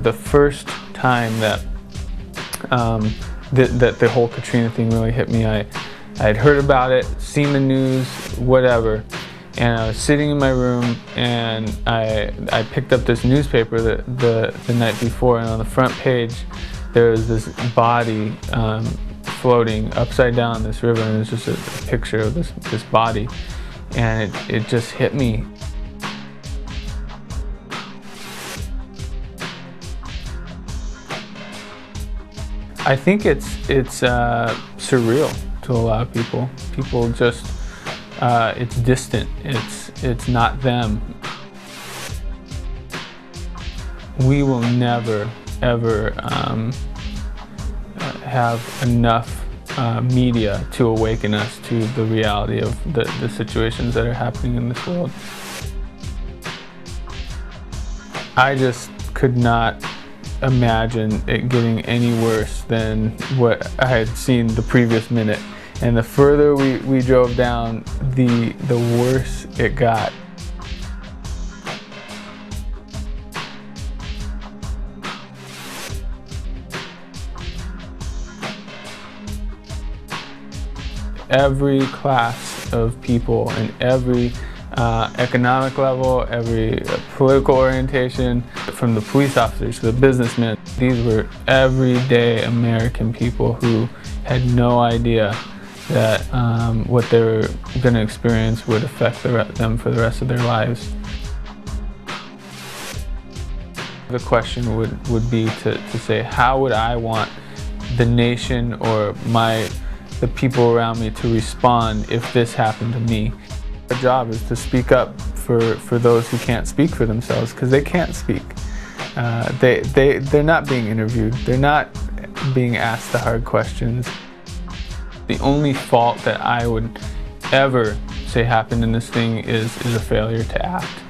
the first time that that the whole Katrina thing really hit me. I had heard about it, seen the news, whatever, and I was sitting in my room and I picked up this newspaper the night before, and on the front page there was this body floating upside down this river, and it was just a picture of this body, and it just hit me. I think it's surreal to a lot of people. People just, it's distant. It's not them. We will never, ever have enough media to awaken us to the reality of the situations that are happening in this world. I just could not imagine it getting any worse than what I had seen the previous minute. And the further we drove down, the worse it got. Every class of people and every economic level, every political orientation, from the police officers to the businessmen. These were everyday American people who had no idea that what they were going to experience would affect them for the rest of their lives. The question would be to say, how would I want the nation or the people around me to respond if this happened to me? Our job is to speak up for those who can't speak for themselves, because they can't speak. They're not being interviewed. They're not being asked the hard questions. The only fault that I would ever say happened in this thing is a failure to act.